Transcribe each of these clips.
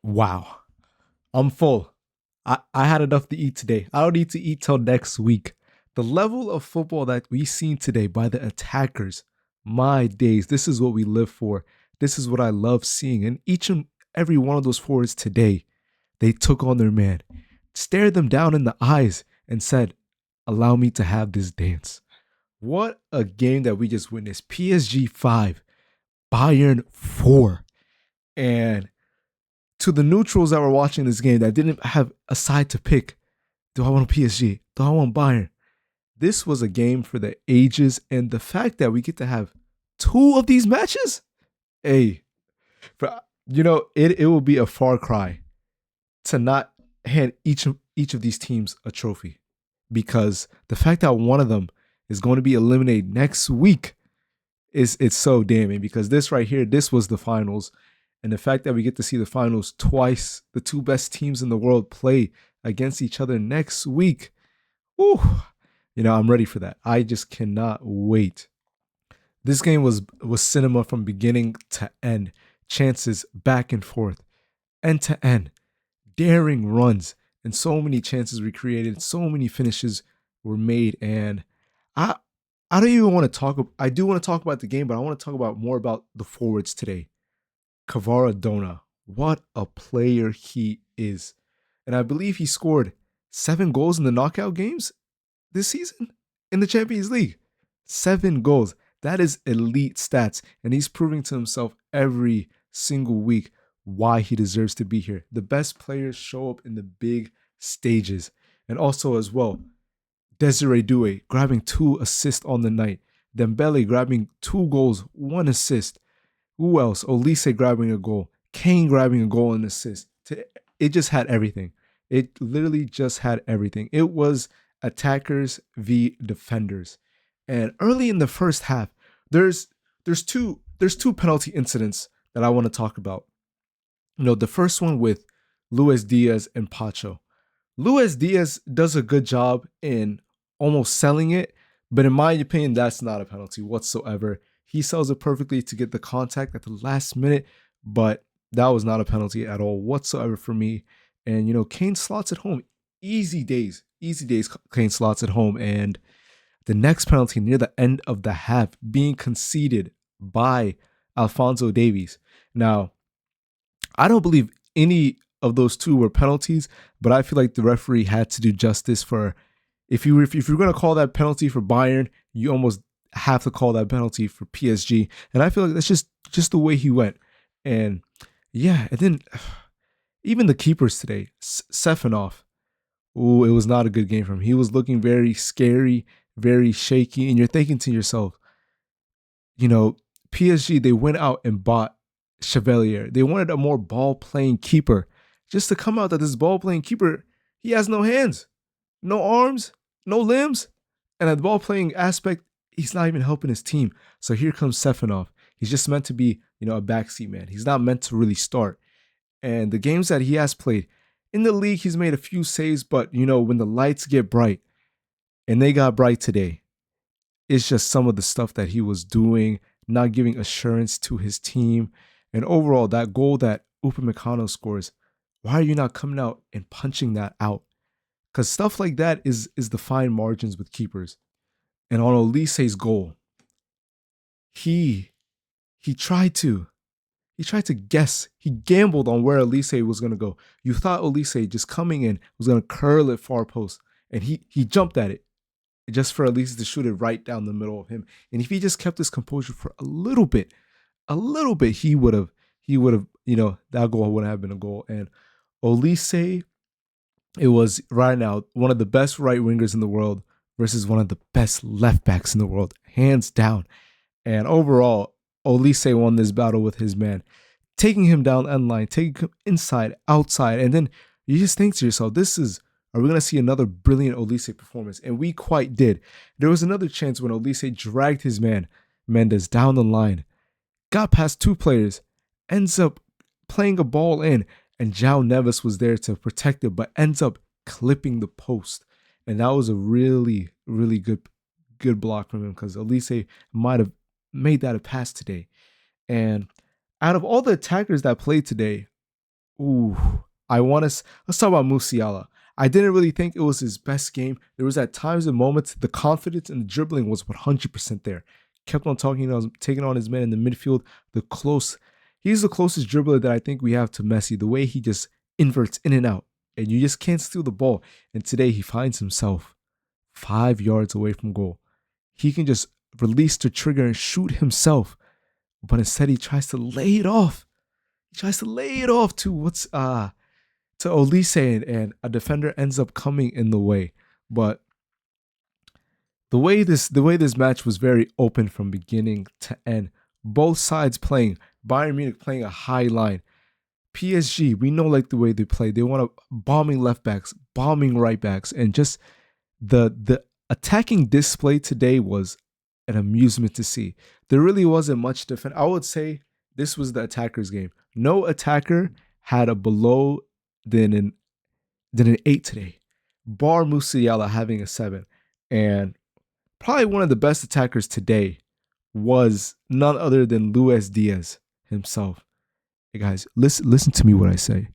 Wow. I'm full. I had enough to eat today. I don't need to eat till next week. The level of football that we seen today by the attackers, my days, this is what we live for. This is what I love seeing. And each and every one of those forwards today, they took on their man, stared them down in the eyes, and said, "Allow me to have this dance." What a game that we just witnessed. PSG 5, Bayern 4. And to the neutrals that were watching this game that didn't have a side to pick, do I want PSG? Do I want Bayern? This was a game for the ages, and the fact that we get to have two of these matches, hey, for, it will be a far cry to not hand each of these teams a trophy, because the fact that one of them is going to be eliminated next week is it's so damning, because this right here, this was the finals. And the fact that we get to see the finals twice, the two best teams in the world play against each other next week, whew, I'm ready for that. I just cannot wait. This game was cinema from beginning to end. Chances back and forth, end to end, daring runs, and so many chances recreated, so many finishes were made. And I I don't even want to talk. I do want to talk about the game, but I want to talk about more about the forwards today. Kvaradona, what a player he is. And I believe he scored 7 goals in the knockout games this season in the Champions League. 7 goals. That is elite stats. And he's proving to himself every single week why he deserves to be here. The best players show up in the big stages. And also, as well, Desiree Doué grabbing 2 assists on the night. Dembele grabbing 2 goals, 1 assist. Who else? Olise grabbing a goal. Kane grabbing a goal and assist. It just had everything. It literally just had everything. It was attackers v defenders. And early in the first half, there's two penalty incidents that I want to talk about. The first one with Luis Diaz and Pacho. Luis Diaz does a good job in almost selling it, but in my opinion, that's not a penalty whatsoever. He sells it perfectly to get the contact at the last minute, but that was not a penalty at all whatsoever for me. And Kane slots at home. Easy days. Kane slots at home, and the next penalty near the end of the half being conceded by Alphonso Davies. Now, I don't believe any of those two were penalties, but I feel like the referee had to do justice for if you're going to call that penalty for Bayern, you almost have to call that penalty for PSG. And I feel like that's just the way he went. And yeah, and then even the keepers today, Sefanov. Ooh, it was not a good game for him. He was looking very scary, very shaky, and you're thinking to yourself, you know, PSG, they went out and bought Chevalier. They wanted a more ball playing keeper. Just to come out that this ball playing keeper, he has no hands, no arms, no limbs. And at the ball playing aspect, he's not even helping his team. So here comes Sefanov. He's just meant to be, a backseat man. He's not meant to really start. And the games that he has played in the league, he's made a few saves, but when the lights get bright, and they got bright today, it's just some of the stuff that he was doing, not giving assurance to his team. And overall, that goal that Upamecano scores, why are you not coming out and punching that out? Because stuff like that is the fine margins with keepers. And on Olise's goal, he tried to guess. He gambled on where Olise was going to go. You thought Olise just coming in was going to curl it far post, and he jumped at it just for Olise to shoot it right down the middle of him. And if he just kept his composure for a little bit, he would have, that goal wouldn't have been a goal. And Olise, it was right now one of the best right wingers in the world versus one of the best left backs in the world, hands down. And overall, Olise won this battle with his man, taking him down end line, taking him inside, outside. And then you just think to yourself, are we going to see another brilliant Olise performance? And we quite did. There was another chance when Olise dragged his man, Mendes, down the line, got past two players, ends up playing a ball in, and João Neves was there to protect it, but ends up clipping the post. And that was a really, really good block from him, because Olise might have made that a pass today. And out of all the attackers that played today, Ooh, let's talk about Musiala. I didn't really think it was his best game. There was at times and moments the confidence and the dribbling was 100% there. Kept on taking on his men in the midfield. The close, he's the closest dribbler that I think we have to Messi. The way he just inverts in and out, and you just can't steal the ball. And today he finds himself 5 yards away from goal. He can just release the trigger and shoot himself, but instead he tries to lay it off. He tries to lay it off to Olise, and a defender ends up coming in the way. But the way this match was very open from beginning to end. Both sides playing, Bayern Munich playing a high line. PSG, we know like the way they play. They want to bombing left backs, bombing right backs, and just the attacking display today was an amusement to see. There really wasn't much defense. I would say this was the attackers' game. No attacker had a below than an 8 today. Bar Musiala having a 7. And probably one of the best attackers today was none other than Luis Diaz himself. Hey guys, listen to me what I say.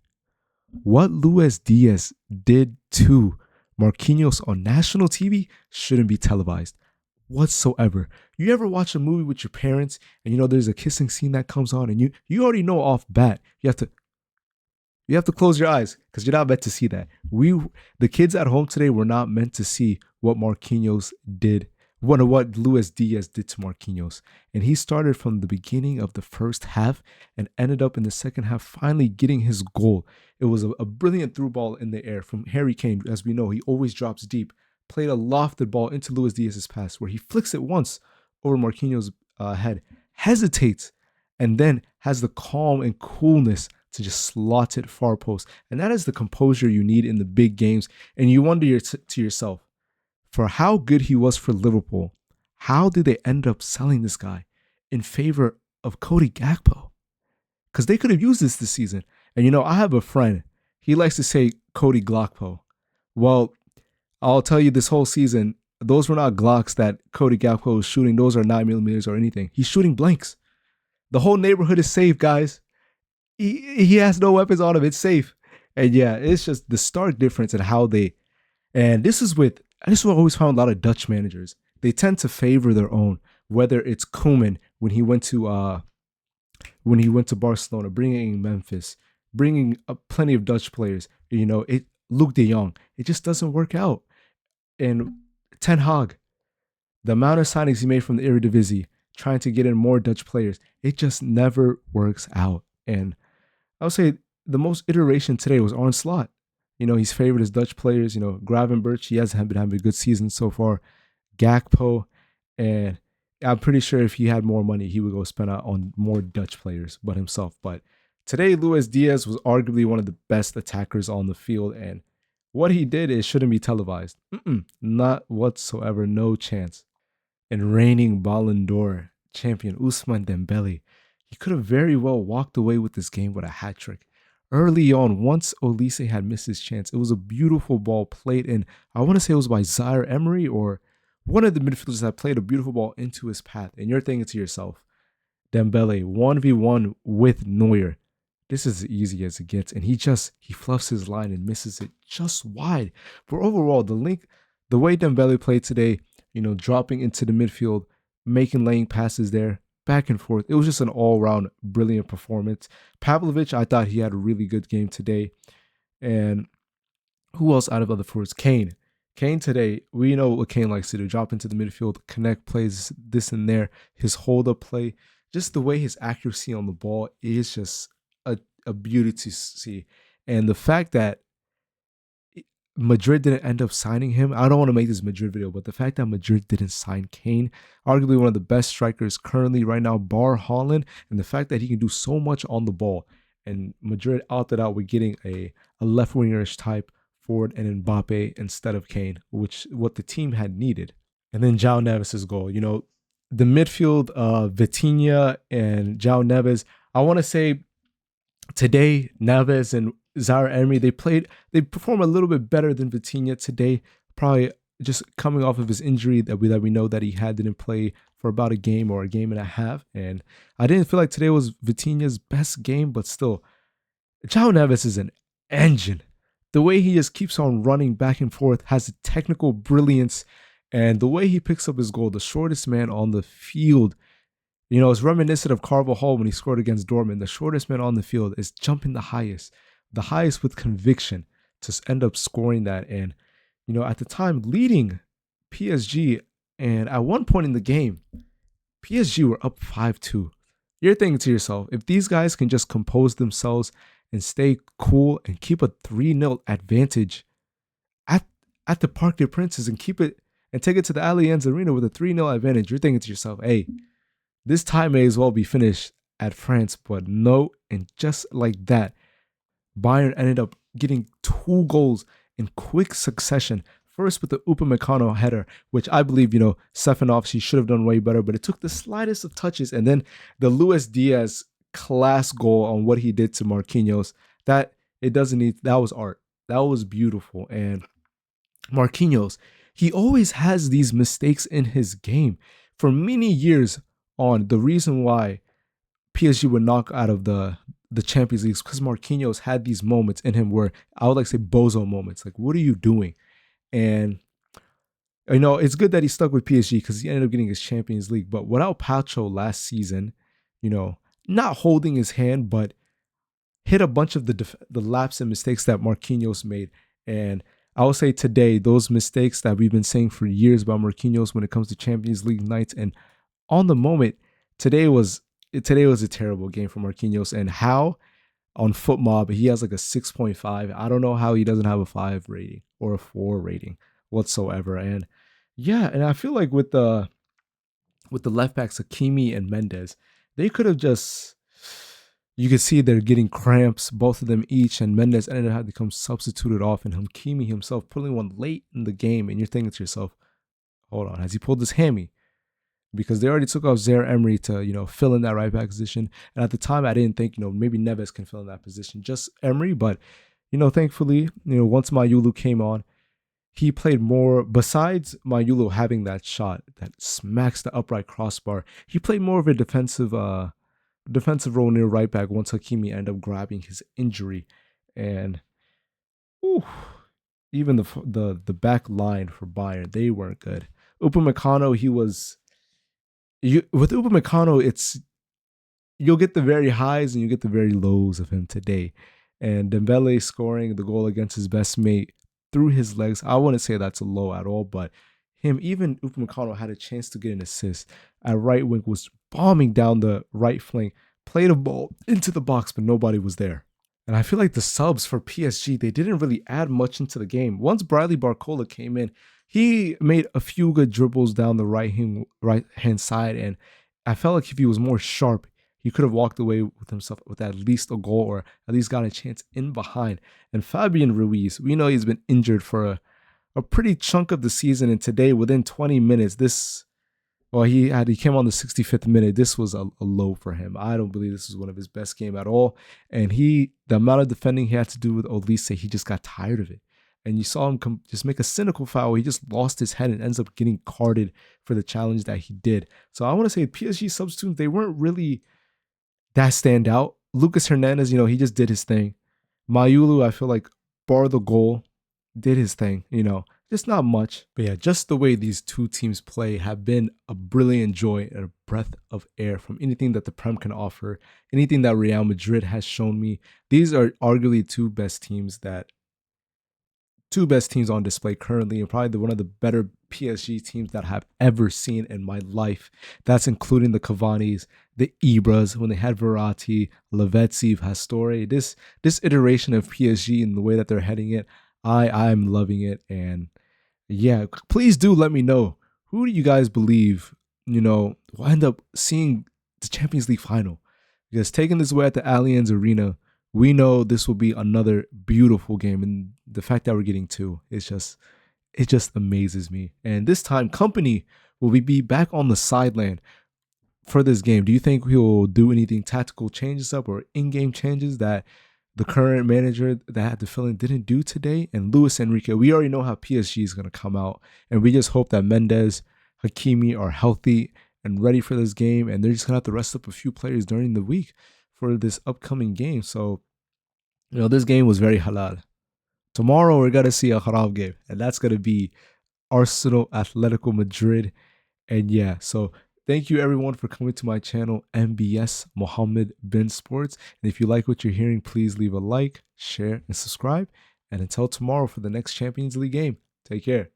What Luis Diaz did to Marquinhos on national TV shouldn't be televised whatsoever. You ever watch a movie with your parents and there's a kissing scene that comes on and you already know off bat you have to close your eyes because you're not meant to see that. The kids at home today were not meant to see what Marquinhos did, what Luis Diaz did to Marquinhos. And he started from the beginning of the first half and ended up in the second half finally getting his goal. It was a brilliant through ball in the air from Harry Kane. As we know, he always drops deep. Played a lofted ball into Luis Diaz's pass where he flicks it once over Marquinhos' head, hesitates, and then has the calm and coolness to just slot it far post. And that is the composure you need in the big games. And you wonder to yourself, for how good he was for Liverpool, how did they end up selling this guy in favor of Cody Gakpo? Because they could have used this season. And I have a friend. He likes to say Cody Glockpo. Well, I'll tell you this whole season, those were not Glocks that Cody Gakpo was shooting. Those are 9mm or anything. He's shooting blanks. The whole neighborhood is safe, guys. He has no weapons on him. It's safe. And yeah, it's just the stark difference in how and this is what I always found a lot of Dutch managers. They tend to favor their own, whether it's Koeman when he went to Barcelona, bringing in Memphis, bringing up plenty of Dutch players. Luke De Jong. It just doesn't work out. And Ten Hag, the amount of signings he made from the Eredivisie, trying to get in more Dutch players, it just never works out. And I would say the most iteration today was Arne Slot. He's favored his Dutch players. Gravenberch, he hasn't been having a good season so far. Gakpo, and I'm pretty sure if he had more money, he would go spend out on more Dutch players but himself. But today, Luis Diaz was arguably one of the best attackers on the field, and what he did shouldn't be televised. Not whatsoever, no chance. And reigning Ballon d'Or champion Ousmane Dembele, he could have very well walked away with this game with a hat trick. Early on, once Olise had missed his chance, it was a beautiful ball played in. I want to say it was by Zaire Emery or one of the midfielders that played a beautiful ball into his path. And you're thinking to yourself, Dembele, 1v1 with Neuer. This is as easy as it gets. And he fluffs his line and misses it just wide. But overall, the way Dembele played today, dropping into the midfield, making laying passes there, back and forth. It was just an all-round brilliant performance. Pavlovic, I thought he had a really good game today. And who else out of other forwards? Kane. Kane today, we know what Kane likes to do. Drop into the midfield, connect plays, this and there. His hold-up play, just the way his accuracy on the ball is just a beauty to see. And the fact that Madrid didn't end up signing him. I don't want to make this Madrid video, but the fact that Madrid didn't sign Kane, arguably one of the best strikers currently right now, bar Haaland, and the fact that he can do so much on the ball, and Madrid opted out with getting a left wingerish type forward and Mbappe instead of Kane, which what the team had needed. And then João Neves' goal. The midfield, Vitinha and João Neves. I want to say today, Neves and Zaire Emery, they performed a little bit better than Vitinha today, probably just coming off of his injury that we know that he didn't play for about a game or a game and a half. And I didn't feel like today was Vitinha's best game, but still, João Neves is an engine. The way he just keeps on running back and forth has a technical brilliance, and the way he picks up his goal, the shortest man on the field. It's reminiscent of Carvajal when he scored against Dortmund. The shortest man on the field is jumping the highest with conviction to end up scoring that. And, at the time, leading PSG. And at one point in the game, PSG were up 5-2. You're thinking to yourself, if these guys can just compose themselves and stay cool and keep a 3-0 advantage at, at the Parc des Princes and keep it and take it to the Allianz Arena with a 3-0 advantage, you're thinking to yourself, hey, this tie may as well be finished at France. But no, and just like that, Bayern ended up getting 2 goals in quick succession. First with the Upamecano header, which I believe, Stefanov, she should have done way better, but it took the slightest of touches. And then the Luis Diaz class goal on what he did to Marquinhos. That was art. That was beautiful. And Marquinhos, he always has these mistakes in his game. For many years on, the reason why PSG would knock out of the Champions League because Marquinhos had these moments in him where I would like to say bozo moments. Like, what are you doing? And it's good that he stuck with PSG because he ended up getting his Champions League. But without Pacho last season, not holding his hand, but hit a bunch of the laps and mistakes that Marquinhos made. And I will say today, those mistakes that we've been saying for years about Marquinhos when it comes to Champions League nights, and on the moment, today was a terrible game for Marquinhos. And how on FootMob he has like a 6.5. I don't know how he doesn't have a 5 rating or a 4 rating whatsoever. And yeah, and I feel like with the left backs Hakimi and Mendes, they could have just. You can see they're getting cramps, both of them each, and Mendes ended up having to come substituted off, and Hakimi himself pulling one late in the game, and you're thinking to yourself, hold on, has he pulled his hammy? Because they already took off Zaire Emery to, fill in that right back position. And at the time, I didn't think, maybe Neves can fill in that position, just Emery. But, thankfully, once Mayulu came on, he played more, besides Mayulu having that shot that smacks the upright crossbar, he played more of a defensive role near right back once Hakimi ended up grabbing his injury. And even the back line for Bayern, they weren't good. Upamecano, with Upamecano, you'll get the very highs and you get the very lows of him today. And Dembele scoring the goal against his best mate through his legs, I wouldn't say that's a low at all, but even Upamecano had a chance to get an assist. At right wing was bombing down the right flank, played a ball into the box, but nobody was there. And I feel like the subs for PSG, they didn't really add much into the game. Once Bradley Barcola came in, he made a few good dribbles down the right-hand side, and I felt like if he was more sharp, he could have walked away with himself with at least a goal or at least got a chance in behind. And Fabian Ruiz, we know he's been injured for a pretty chunk of the season, and today within 20 minutes, he came on the 65th minute. This was a low for him. I don't believe this was one of his best game at all. And the amount of defending he had to do with Olise, he just got tired of it. And you saw him just make a cynical foul. He just lost his head and ends up getting carded for the challenge that he did. So I want to say PSG substitutes, they weren't really that stand out. Lucas Hernandez, he just did his thing. Mayulu, I feel like, bar the goal, did his thing, just not much. But yeah, just the way these two teams play have been a brilliant joy and a breath of air from anything that the Prem can offer, anything that Real Madrid has shown me. These are arguably two best teams on display currently, and probably one of the better PSG teams that I have ever seen in my life. That's including the Cavani's, the Ibras, when they had Verratti, Lavezzi, Pastore. This iteration of PSG and the way that they're heading it, I'm loving it. And yeah, please do let me know, who do you guys believe, will end up seeing the Champions League final? Because taking this away at the Allianz Arena, we know this will be another beautiful game. And the fact that we're getting two, it just amazes me. And this time, Company will be back on the sideline for this game. Do you think he'll do anything tactical changes up or in-game changes that the current manager that had to fill in didn't do today? And Luis Enrique, we already know how PSG is going to come out. And we just hope that Mendes, Hakimi are healthy and ready for this game. And they're just going to have to rest up a few players during the week for this upcoming game. So This game was very halal. Tomorrow we're gonna see a haram game, and that's gonna be Arsenal Atletico Madrid. And yeah, so thank you everyone for coming to my channel, MBS Mohammed Bin Sports. And if you like what you're hearing, please leave a like, share, and subscribe. And until tomorrow for the next Champions League game, take care.